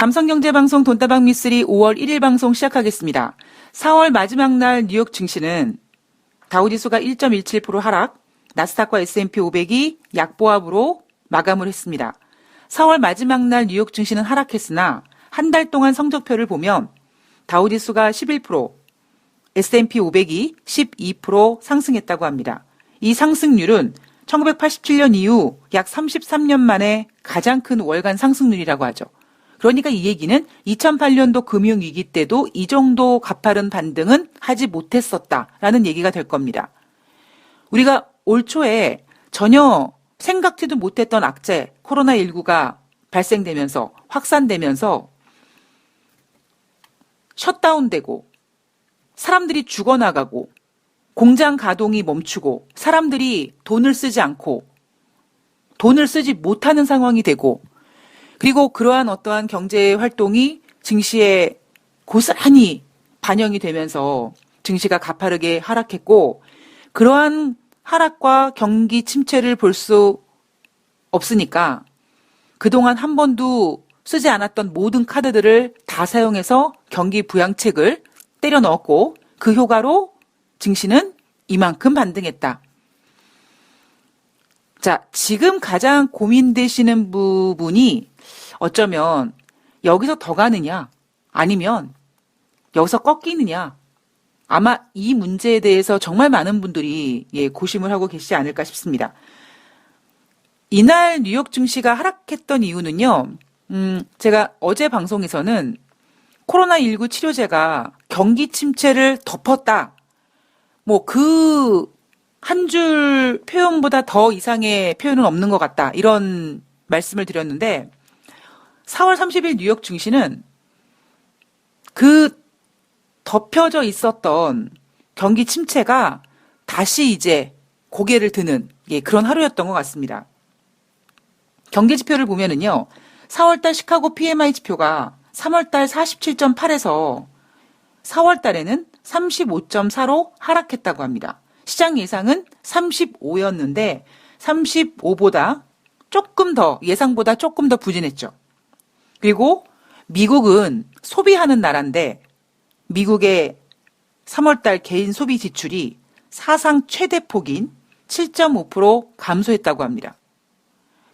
감성경제방송 돈다방 미쓰리 5월 1일 방송 시작하겠습니다. 4월 마지막 날 뉴욕 증시는 다우지수가 1.17% 하락, 나스닥과 S&P 500이 약보합으로 마감을 했습니다. 4월 마지막 날 뉴욕 증시는 하락했으나 한 달 동안 성적표를 보면 다우지수가 11%, S&P 500이 12% 상승했다고 합니다. 이 상승률은 1987년 이후 약 33년 만에 가장 큰 월간 상승률이라고 하죠. 그러니까 이 얘기는 2008년도 금융위기 때도 이 정도 가파른 반등은 하지 못했었다라는 얘기가 될 겁니다. 우리가 올 초에 전혀 생각지도 못했던 악재 코로나19가 발생되면서 확산되면서 셧다운되고 사람들이 죽어나가고 공장 가동이 멈추고 사람들이 돈을 쓰지 않고 돈을 쓰지 못하는 상황이 되고 그리고 그러한 어떠한 경제 활동이 증시에 고스란히 반영이 되면서 증시가 가파르게 하락했고 그러한 하락과 경기 침체를 볼 수 없으니까 그동안 한 번도 쓰지 않았던 모든 카드들을 다 사용해서 경기 부양책을 때려 넣었고 그 효과로 증시는 이만큼 반등했다. 자, 지금 가장 고민되시는 부분이 어쩌면 여기서 더 가느냐 아니면 여기서 꺾이느냐 아마 이 문제에 대해서 정말 많은 분들이 고심을 하고 계시지 않을까 싶습니다. 이날 뉴욕 증시가 하락했던 이유는요. 제가 어제 방송에서는 코로나19 치료제가 경기 침체를 덮었다. 뭐 그 한 줄 표현보다 더 이상의 표현은 없는 것 같다. 이런 말씀을 드렸는데 4월 30일 뉴욕 증시는 그 덮여져 있었던 경기 침체가 다시 이제 고개를 드는 그런 하루였던 것 같습니다. 경기 지표를 보면은요. 4월달 시카고 PMI 지표가 3월달 47.8에서 4월달에는 35.4로 하락했다고 합니다. 시장 예상은 35였는데 35보다 조금 더 예상보다 조금 더 부진했죠. 그리고 미국은 소비하는 나라인데 미국의 3월달 개인 소비 지출이 사상 최대폭인 7.5% 감소했다고 합니다.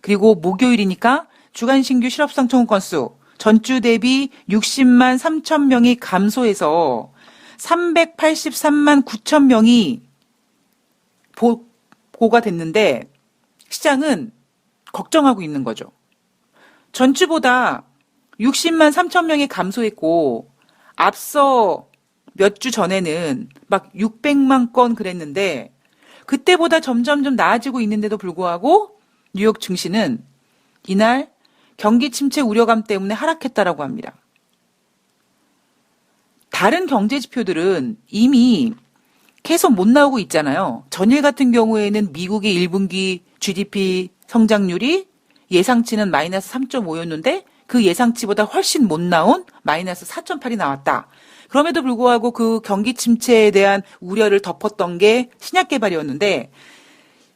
그리고 목요일이니까 주간 신규 실업상청 건수 전주 대비 60만 3천 명이 감소해서 383만 9천 명이 보고가 됐는데 시장은 걱정하고 있는 거죠. 전주보다 60만 3천 명이 감소했고 앞서 몇 주 전에는 막 600만 건 그랬는데 그때보다 점점 나아지고 있는데도 불구하고 뉴욕 증시는 이날 경기 침체 우려감 때문에 하락했다라고 합니다. 다른 경제 지표들은 이미 계속 못 나오고 있잖아요. 전일 같은 경우에는 미국의 1분기 GDP 성장률이 예상치는 마이너스 3.5였는데 그 예상치보다 훨씬 못 나온 마이너스 4.8이 나왔다. 그럼에도 불구하고 그 경기 침체에 대한 우려를 덮었던 게 신약개발이었는데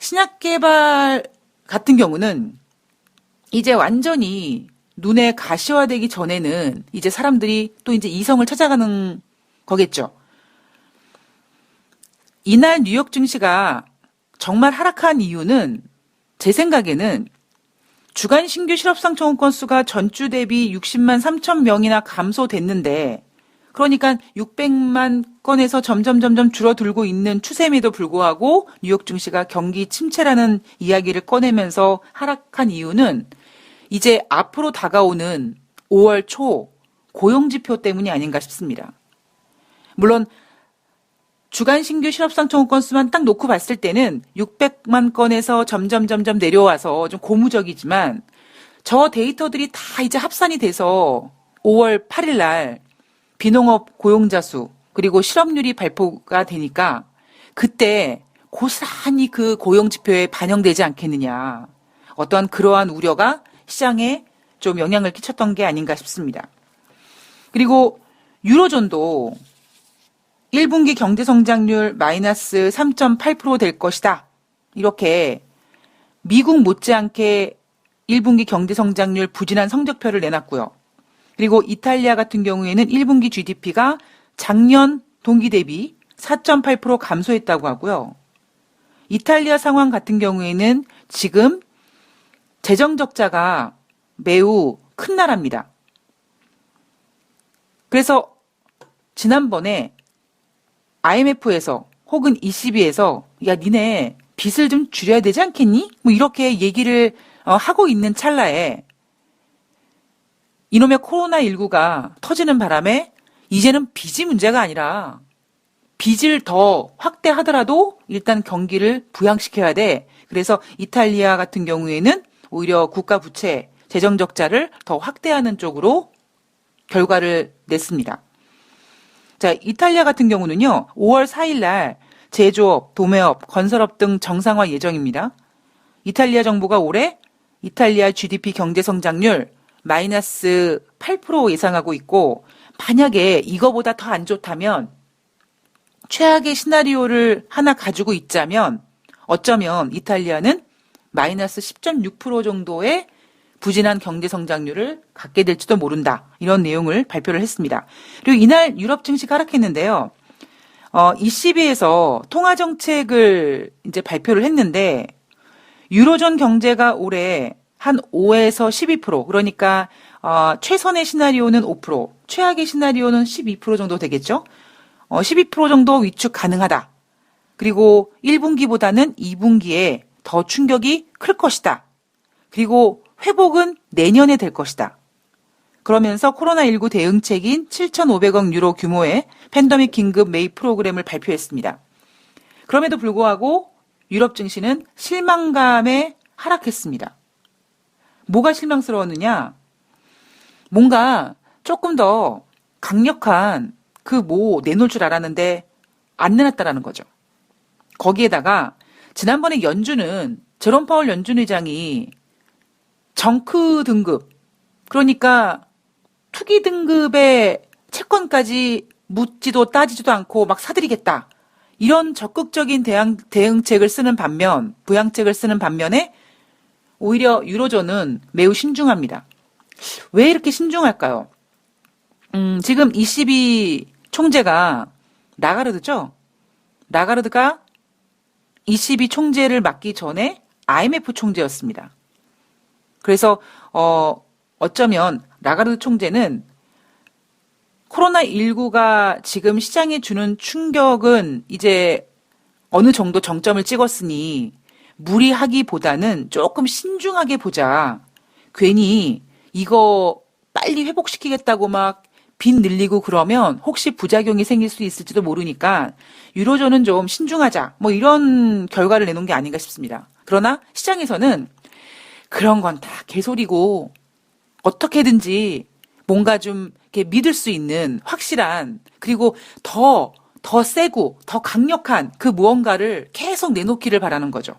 신약개발 같은 경우는 이제 완전히 눈에 가시화되기 전에는 이제 사람들이 또 이제 이성을 찾아가는 거겠죠. 이날 뉴욕 증시가 정말 하락한 이유는 제 생각에는 주간 신규 실업상청원 건수가 전주 대비 60만 3천 명이나 감소됐는데 그러니까 600만 건에서 점점 줄어들고 있는 추세임에도 불구하고 뉴욕 증시가 경기 침체라는 이야기를 꺼내면서 하락한 이유는 이제 앞으로 다가오는 5월 초 고용지표 때문이 아닌가 싶습니다. 물론 주간 신규 실업상청원 건수만 딱 놓고 봤을 때는 600만 건에서 점점 내려와서 좀 고무적이지만 저 데이터들이 다 이제 합산이 돼서 5월 8일 날 비농업 고용자 수 그리고 실업률이 발표가 되니까 그때 고스란히 그 고용지표에 반영되지 않겠느냐. 어떠한 그러한 우려가 시장에 좀 영향을 끼쳤던 게 아닌가 싶습니다. 그리고 유로존도 1분기 경제성장률 마이너스 3.8% 될 것이다. 이렇게 미국 못지않게 1분기 경제성장률 부진한 성적표를 내놨고요. 그리고 이탈리아 같은 경우에는 1분기 GDP가 작년 동기 대비 4.8% 감소했다고 하고요. 이탈리아 상황 같은 경우에는 지금 재정 적자가 매우 큰 나라입니다. 그래서 지난번에 IMF에서 혹은 ECB에서 야 니네 빚을 좀 줄여야 되지 않겠니? 뭐 이렇게 얘기를 하고 있는 찰나에 이놈의 코로나19가 터지는 바람에 이제는 빚이 문제가 아니라 빚을 더 확대하더라도 일단 경기를 부양시켜야 돼. 그래서 이탈리아 같은 경우에는 오히려 국가 부채, 재정 적자를 더 확대하는 쪽으로 결과를 냈습니다. 자, 이탈리아 같은 경우는요, 5월 4일 날 제조업, 도매업, 건설업 등 정상화 예정입니다. 이탈리아 정부가 올해 이탈리아 GDP 경제 성장률 마이너스 8% 예상하고 있고, 만약에 이거보다 더 안 좋다면 최악의 시나리오를 하나 가지고 있자면 어쩌면 이탈리아는 마이너스 10.6% 정도의 부진한 경제 성장률을 갖게 될지도 모른다. 이런 내용을 발표를 했습니다. 그리고 이날 유럽 증시 하락했는데요. ECB에서 통화 정책을 이제 발표를 했는데 유로존 경제가 올해 한 5에서 12%, 그러니까 최선의 시나리오는 5%, 최악의 시나리오는 12% 정도 되겠죠. 12% 정도 위축 가능하다. 그리고 1분기보다는 2분기에 더 충격이 클 것이다. 그리고 회복은 내년에 될 것이다. 그러면서 코로나19 대응책인 7,500억 유로 규모의 팬데믹 긴급 매입 프로그램을 발표했습니다. 그럼에도 불구하고 유럽 증시는 실망감에 하락했습니다. 뭐가 실망스러웠느냐? 뭔가 조금 더 강력한 그 뭐 내놓을 줄 알았는데 안 내놨다라는 거죠. 거기에다가 지난번에 연준은 제롬 파월 연준 의장이 정크 등급, 그러니까 투기 등급의 채권까지 묻지도 따지지도 않고 막 사들이겠다. 이런 적극적인 대응책을 쓰는 반면, 부양책을 쓰는 반면에 오히려 유로존은 매우 신중합니다. 왜 이렇게 신중할까요? 지금 ECB 총재가 라가르드죠? 라가르드가 ECB 총재를 맡기 전에 IMF 총재였습니다. 그래서 어쩌면 라가르드 총재는 코로나19가 지금 시장에 주는 충격은 이제 어느 정도 정점을 찍었으니 무리하기보다는 조금 신중하게 보자. 괜히 이거 빨리 회복시키겠다고 막 빚 늘리고 그러면 혹시 부작용이 생길 수 있을지도 모르니까 유로존은 좀 신중하자. 뭐 이런 결과를 내놓은 게 아닌가 싶습니다. 그러나 시장에서는 그런 건 다 개소리고 어떻게든지 뭔가 좀 이렇게 믿을 수 있는 확실한, 그리고 더 세고 더 강력한 그 무언가를 계속 내놓기를 바라는 거죠.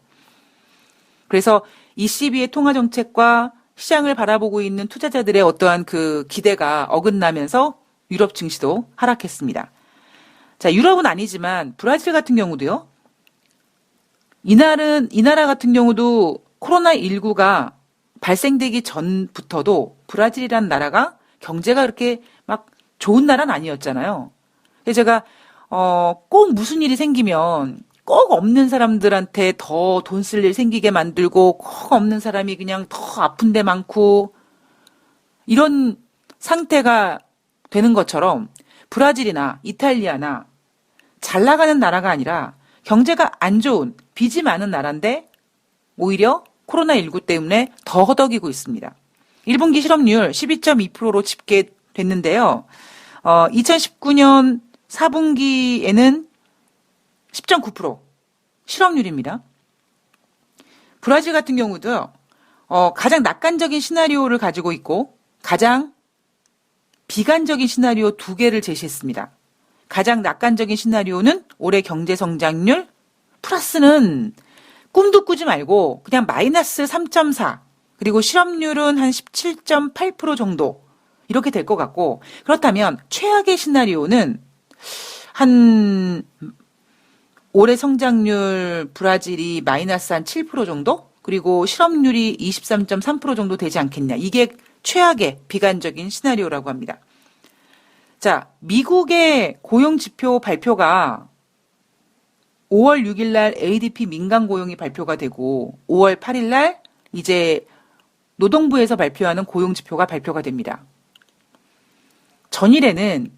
그래서 ECB의 통화 정책과 시장을 바라보고 있는 투자자들의 어떠한 그 기대가 어긋나면서 유럽 증시도 하락했습니다. 자, 유럽은 아니지만 브라질 같은 경우도요. 이 나라 같은 경우도 코로나19가 발생되기 전부터도 브라질이라는 나라가 경제가 그렇게 막 좋은 나라는 아니었잖아요. 그래서 제가 꼭 무슨 일이 생기면 꼭 없는 사람들한테 더 돈 쓸 일 생기게 만들고 꼭 없는 사람이 그냥 더 아픈 데 많고 이런 상태가 되는 것처럼 브라질이나 이탈리아나 잘 나가는 나라가 아니라 경제가 안 좋은 빚이 많은 나라인데 오히려 코로나19 때문에 더 허덕이고 있습니다. 1분기 실업률 12.2%로 집계됐는데요. 2019년 4분기에는 10.9% 실업률입니다. 브라질 같은 경우도 가장 낙관적인 시나리오를 가지고 있고 가장 비관적인 시나리오 두 개를 제시했습니다. 가장 낙관적인 시나리오는 올해 경제 성장률 플러스는 꿈도 꾸지 말고 그냥 마이너스 3.4, 그리고 실업률은 한 17.8% 정도 이렇게 될 것 같고, 그렇다면 최악의 시나리오는 한 올해 성장률 브라질이 마이너스 한 7% 정도? 그리고 실업률이 23.3% 정도 되지 않겠냐. 이게 최악의 비관적인 시나리오라고 합니다. 자, 미국의 고용지표 발표가 5월 6일 날 ADP 민간 고용이 발표가 되고 5월 8일 날 이제 노동부에서 발표하는 고용지표가 발표가 됩니다. 전일에는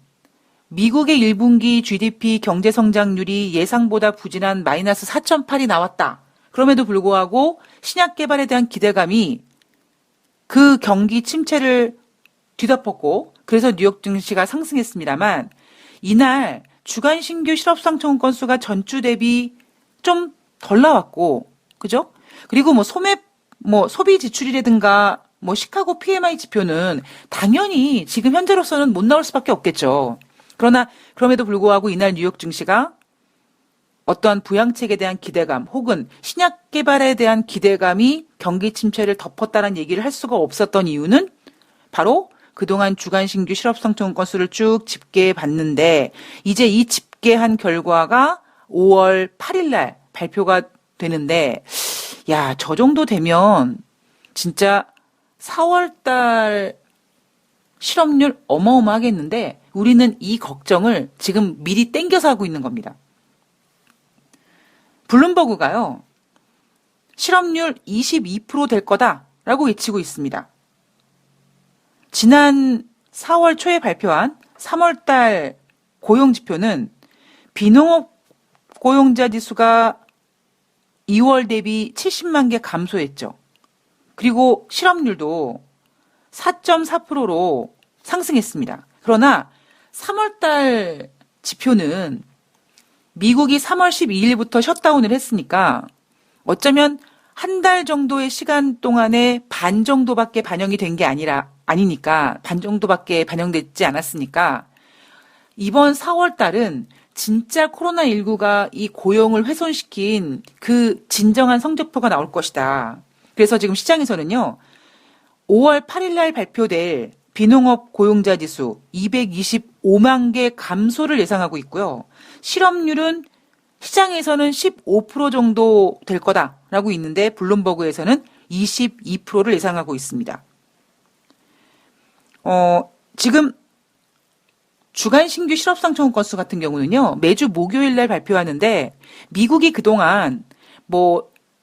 미국의 1분기 GDP 경제성장률이 예상보다 부진한 마이너스 4.8이 나왔다. 그럼에도 불구하고 신약 개발에 대한 기대감이 그 경기 침체를 뒤덮었고 그래서 뉴욕 증시가 상승했습니다만 이날 주간 신규 실업상청 건수가 전주 대비 좀 덜 나왔고 그죠? 그리고 소비 지출이라든가 시카고 PMI 지표는 당연히 지금 현재로서는 못 나올 수밖에 없겠죠. 그러나 그럼에도 불구하고 이날 뉴욕 증시가 어떠한 부양책에 대한 기대감 혹은 신약 개발에 대한 기대감이 경기 침체를 덮었다는 얘기를 할 수가 없었던 이유는 바로 그동안 주간 신규 실업상청 건수를 쭉 집계해 봤는데 이제 이 집계한 결과가 5월 8일 날 발표가 되는데 야, 저 정도 되면 진짜 4월 달 실업률 어마어마하겠는데 우리는 이 걱정을 지금 미리 땡겨서 하고 있는 겁니다. 블룸버그가요. 실업률 22% 될 거다라고 외치고 있습니다. 지난 4월 초에 발표한 3월 달 고용지표는 비농업 고용자 지수가 2월 대비 70만 개 감소했죠. 그리고 실업률도 4.4%로 상승했습니다. 그러나 3월 달 지표는 미국이 3월 12일부터 셧다운을 했으니까 어쩌면 한 달 정도의 시간 동안에 반 정도밖에 반영이 된 게 아니니까 반 정도밖에 반영되지 않았으니까 이번 4월 달은 진짜 코로나19가 이 고용을 훼손시킨 그 진정한 성적표가 나올 것이다. 그래서 지금 시장에서는요. 5월 8일 날 발표될 비농업 고용자 지수 225만 개 감소를 예상하고 있고요. 실업률은 시장에서는 15% 정도 될 거다라고 있는데 블룸버그에서는 22%를 예상하고 있습니다. 지금 주간 신규 실업상청 건수 같은 경우는요. 매주 목요일 날 발표하는데 미국이 그동안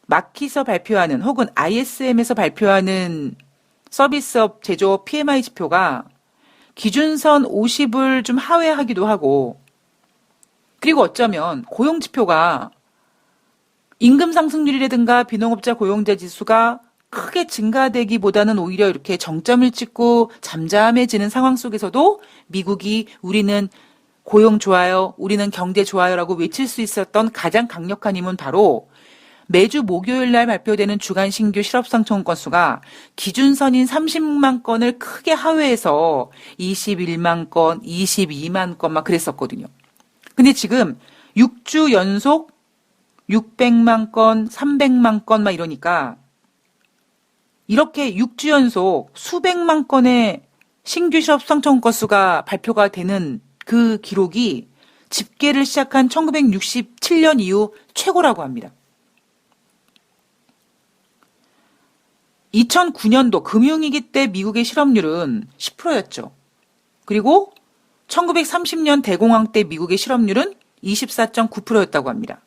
마키에서 발표하는 혹은 ISM에서 발표하는 서비스업 제조업 PMI 지표가 기준선 50을 좀 하회하기도 하고 그리고 어쩌면 고용 지표가 임금 상승률이라든가 비농업자 고용자 지수가 크게 증가되기보다는 오히려 이렇게 정점을 찍고 잠잠해지는 상황 속에서도 미국이 우리는 고용 좋아요, 우리는 경제 좋아요라고 외칠 수 있었던 가장 강력한 힘은 바로 매주 목요일 날 발표되는 주간 신규 실업상청 건수가 기준선인 30만 건을 크게 하회해서 21만 건, 22만 건 막 그랬었거든요. 근데 지금 6주 연속 600만 건, 300만 건 막 이러니까 이렇게 6주 연속 수백만 건의 신규 실업상청 건수가 발표가 되는 그 기록이 집계를 시작한 1967년 이후 최고라고 합니다. 2009년도 금융위기 때 미국의 실업률은 10%였죠. 그리고 1930년 대공황 때 미국의 실업률은 24.9%였다고 합니다.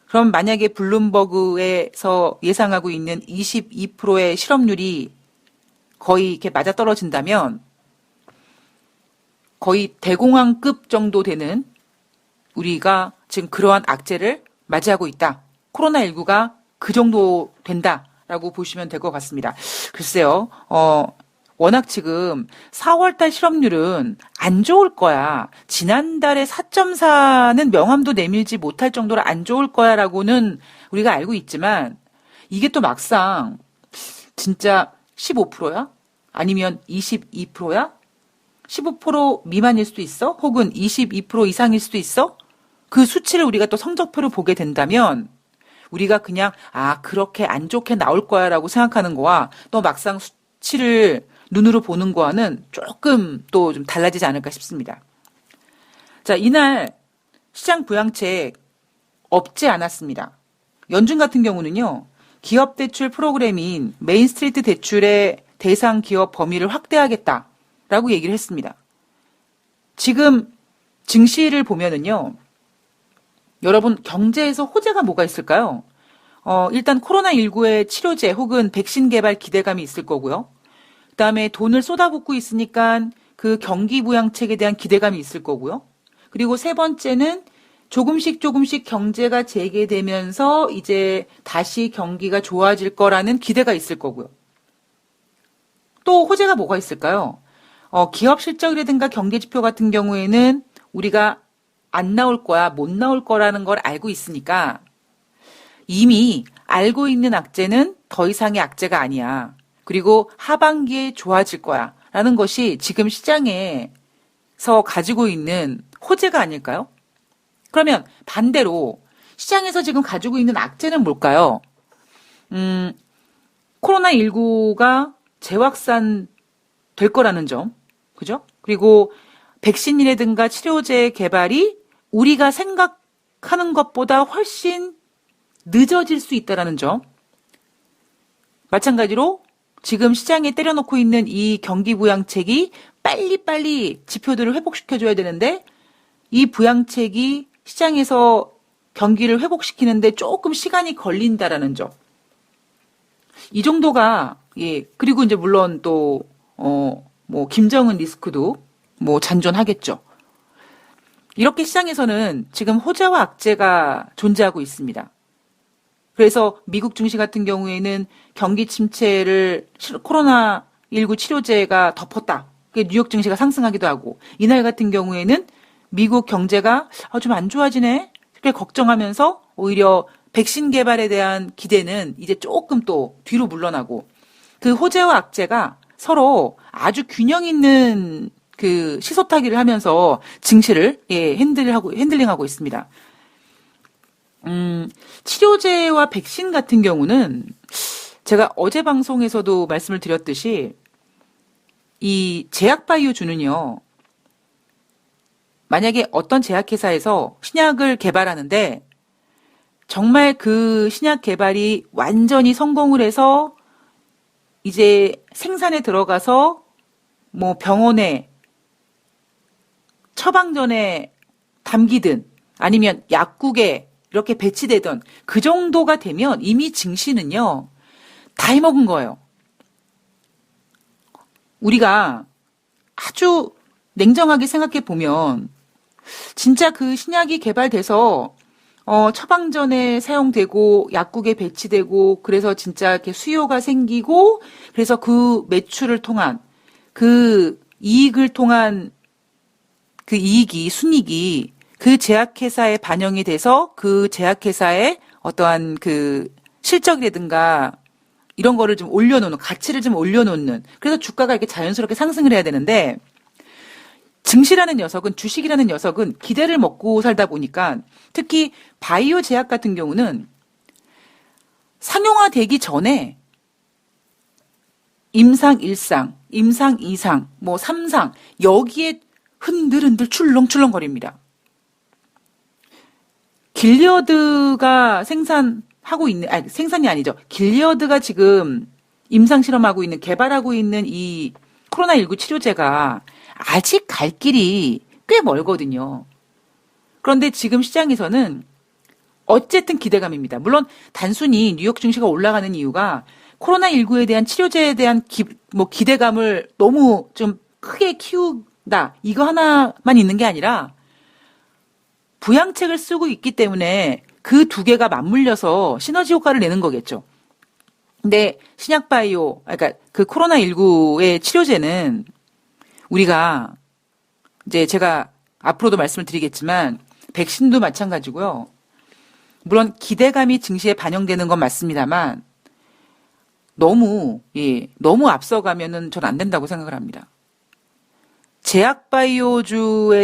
그럼 만약에 블룸버그에서 예상하고 있는 22%의 실업률이 거의 이렇게 맞아떨어진다면 거의 대공황급 정도 되는 우리가 지금 그러한 악재를 맞이하고 있다. 코로나19가 그 정도 된다라고 보시면 될 것 같습니다. 글쎄요, 워낙 지금 4월달 실업률은 안 좋을 거야. 지난달에 4.4는 명함도 내밀지 못할 정도로 안 좋을 거야라고는 우리가 알고 있지만 이게 또 막상 진짜 15%야? 아니면 22%야? 15% 미만일 수도 있어? 혹은 22% 이상일 수도 있어? 그 수치를 우리가 또 성적표를 보게 된다면 우리가 그냥 그렇게 안 좋게 나올 거야라고 생각하는 거와 또 막상 수치를 눈으로 보는 거와는 조금 또 좀 달라지지 않을까 싶습니다. 자, 이날 시장 부양책 없지 않았습니다. 연준 같은 경우는요. 기업 대출 프로그램인 메인스트리트 대출의 대상 기업 범위를 확대하겠다라고 얘기를 했습니다. 지금 증시를 보면은요, 여러분 경제에서 호재가 뭐가 있을까요? 일단 코로나19의 치료제 혹은 백신 개발 기대감이 있을 거고요. 그다음에 돈을 쏟아붓고 있으니까 그 경기 부양책에 대한 기대감이 있을 거고요. 그리고 세 번째는 조금씩 경제가 재개되면서 이제 다시 경기가 좋아질 거라는 기대가 있을 거고요. 또 호재가 뭐가 있을까요? 기업 실적이라든가 경제 지표 같은 경우에는 우리가 안 나올 거야, 못 나올 거라는 걸 알고 있으니까 이미 알고 있는 악재는 더 이상의 악재가 아니야. 그리고 하반기에 좋아질 거야. 라는 것이 지금 시장에서 가지고 있는 호재가 아닐까요? 그러면 반대로 시장에서 지금 가지고 있는 악재는 뭘까요? 코로나19가 재확산 될 거라는 점. 그죠? 그리고 백신이라든가 치료제 개발이 우리가 생각하는 것보다 훨씬 늦어질 수 있다는 점. 마찬가지로 지금 시장에 때려놓고 있는 이 경기 부양책이 빨리빨리 지표들을 회복시켜줘야 되는데 이 부양책이 시장에서 경기를 회복시키는데 조금 시간이 걸린다라는 점. 이 정도가, 예, 그리고 이제 물론 또, 김정은 리스크도 잔존하겠죠. 이렇게 시장에서는 지금 호재와 악재가 존재하고 있습니다. 그래서 미국 증시 같은 경우에는 경기 침체를 코로나19 치료제가 덮었다. 뉴욕 증시가 상승하기도 하고, 이날 같은 경우에는 미국 경제가 좀 안 좋아지네? 이렇게 걱정하면서 오히려 백신 개발에 대한 기대는 이제 조금 또 뒤로 물러나고, 그 호재와 악재가 서로 아주 균형 있는 그 시소타기를 하면서 증시를 핸들링하고 있습니다. 치료제와 백신 같은 경우는 제가 어제 방송에서도 말씀을 드렸듯이 이 제약바이오주는요, 만약에 어떤 제약회사에서 신약을 개발하는데 정말 그 신약 개발이 완전히 성공을 해서 이제 생산에 들어가서 병원에 처방전에 담기든 아니면 약국에 이렇게 배치되던 그 정도가 되면 이미 증시는요, 다 해먹은 거예요. 우리가 아주 냉정하게 생각해 보면 진짜 그 신약이 개발돼서 처방전에 사용되고 약국에 배치되고 그래서 진짜 이렇게 수요가 생기고 그래서 그 매출을 통한 그 이익을 통한 그 이익이 순이익이 그 제약회사에 반영이 돼서 그 제약회사의 어떠한 그 실적이라든가 이런 거를 좀 올려놓는, 가치를 좀 올려놓는, 그래서 주가가 이렇게 자연스럽게 상승을 해야 되는데, 증시라는 녀석은, 주식이라는 녀석은 기대를 먹고 살다 보니까, 특히 바이오 제약 같은 경우는 상용화되기 전에 임상 1상, 임상 2상, 3상, 여기에 흔들흔들 출렁출렁거립니다. 길리어드가 생산이 아니죠. 길리어드가 지금 임상 실험하고 있는, 개발하고 있는 이 코로나19 치료제가 아직 갈 길이 꽤 멀거든요. 그런데 지금 시장에서는 어쨌든 기대감입니다. 물론 단순히 뉴욕 증시가 올라가는 이유가 코로나19에 대한 치료제에 대한 기대감을 너무 좀 크게 키운다. 이거 하나만 있는 게 아니라 부양책을 쓰고 있기 때문에 그 두 개가 맞물려서 시너지 효과를 내는 거겠죠. 근데 신약바이오, 그러니까 그 코로나19의 치료제는 우리가 이제 제가 앞으로도 말씀을 드리겠지만 백신도 마찬가지고요. 물론 기대감이 증시에 반영되는 건 맞습니다만 너무 앞서가면은 전 안 된다고 생각을 합니다. 제약바이오주에서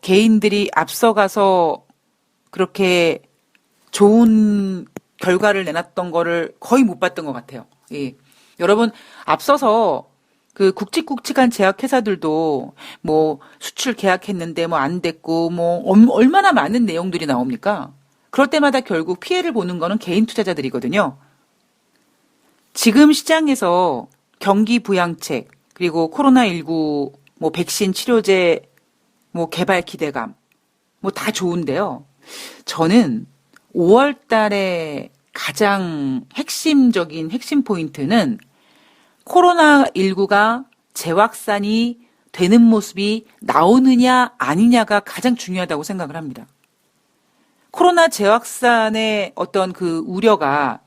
개인들이 앞서가서 그렇게 좋은 결과를 내놨던 거를 거의 못 봤던 것 같아요. 예. 여러분, 앞서서 그 굵직굵직한 제약회사들도 수출 계약했는데 안 됐고 얼마나 많은 내용들이 나옵니까? 그럴 때마다 결국 피해를 보는 거는 개인 투자자들이거든요. 지금 시장에서 경기 부양책, 그리고 코로나19 뭐 백신 치료제 뭐 개발 기대감, 뭐 다 좋은데요. 저는 5월 달에 가장 핵심적인 핵심 포인트는 코로나19가 재확산이 되는 모습이 나오느냐 아니냐가 가장 중요하다고 생각을 합니다. 코로나 재확산의 어떤 그 우려가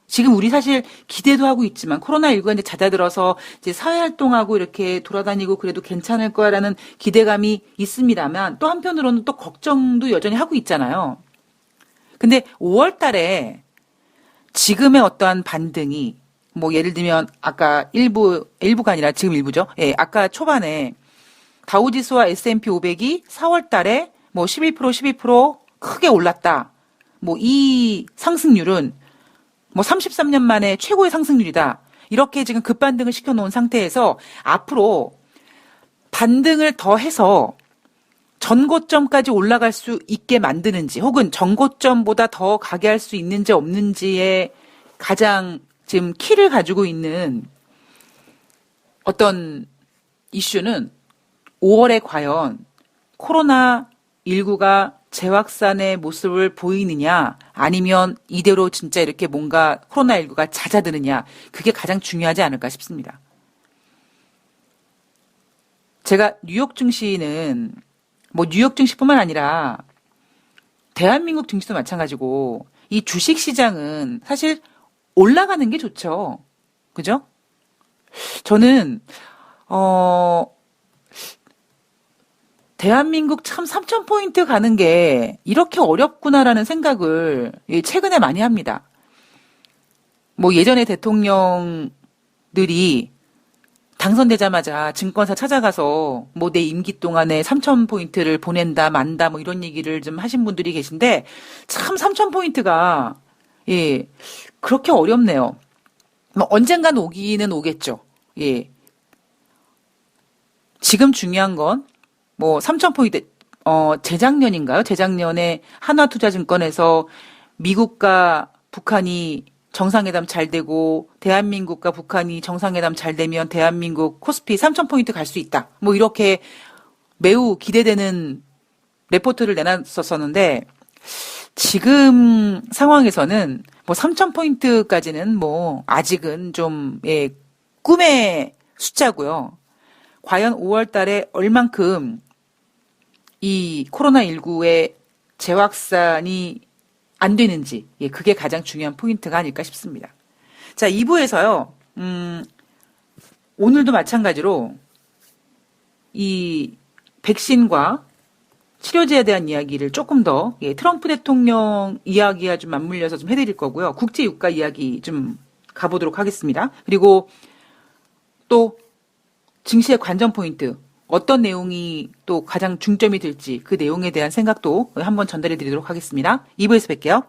지금 우리 사실 기대도 하고 있지만 코로나19가 이제 잦아들어서 이제 사회활동하고 이렇게 돌아다니고 그래도 괜찮을 거야라는 기대감이 있습니다만 또 한편으로는 또 걱정도 여전히 하고 있잖아요. 근데 5월 달에 지금의 어떠한 반등이 뭐 예를 들면 아까 일부가 아니라 지금 일부죠. 예, 아까 초반에 다우지수와 S&P 500이 4월 달에 뭐 11%, 12% 크게 올랐다. 뭐 이 상승률은 뭐 33년 만에 최고의 상승률이다. 이렇게 지금 급반등을 시켜놓은 상태에서 앞으로 반등을 더 해서 전고점까지 올라갈 수 있게 만드는지 혹은 전고점보다 더 가게 할 수 있는지 없는지에 가장 지금 키를 가지고 있는 어떤 이슈는 5월에 과연 코로나19가 재확산의 모습을 보이느냐 아니면 이대로 진짜 이렇게 뭔가 코로나19가 잦아드느냐 그게 가장 중요하지 않을까 싶습니다. 제가 뉴욕 증시는 뭐 뉴욕 증시뿐만 아니라 대한민국 증시도 마찬가지고 이 주식 시장은 사실 올라가는 게 좋죠. 그죠? 저는 대한민국 참 3,000포인트 가는 게 이렇게 어렵구나라는 생각을 최근에 많이 합니다. 뭐 예전에 대통령들이 당선되자마자 증권사 찾아가서 뭐 내 임기 동안에 3,000포인트를 보낸다, 만다, 뭐 이런 얘기를 좀 하신 분들이 계신데 참 3,000포인트가 예, 그렇게 어렵네요. 뭐 언젠간 오기는 오겠죠. 예. 지금 중요한 건 뭐 3,000포인트 재작년인가요? 재작년에 한화투자증권에서 미국과 북한이 정상회담 잘 되고 대한민국과 북한이 정상회담 잘 되면 대한민국 코스피 3,000포인트 갈 수 있다. 뭐 이렇게 매우 기대되는 레포트를 내놨었었는데 지금 상황에서는 뭐 3,000포인트까지는 뭐 아직은 좀 예, 꿈의 숫자고요. 과연 5월 달에 얼만큼 이 코로나19의 재확산이 안 되는지, 예, 그게 가장 중요한 포인트가 아닐까 싶습니다. 자, 2부에서요, 오늘도 마찬가지로 이 백신과 치료제에 대한 이야기를 조금 더, 예, 트럼프 대통령 이야기와 좀 맞물려서 좀 해드릴 거고요. 국제유가 이야기 좀 가보도록 하겠습니다. 그리고 또 증시의 관전 포인트, 어떤 내용이 또 가장 중점이 될지 그 내용에 대한 생각도 한번 전달해 드리도록 하겠습니다. 2부에서 뵐게요.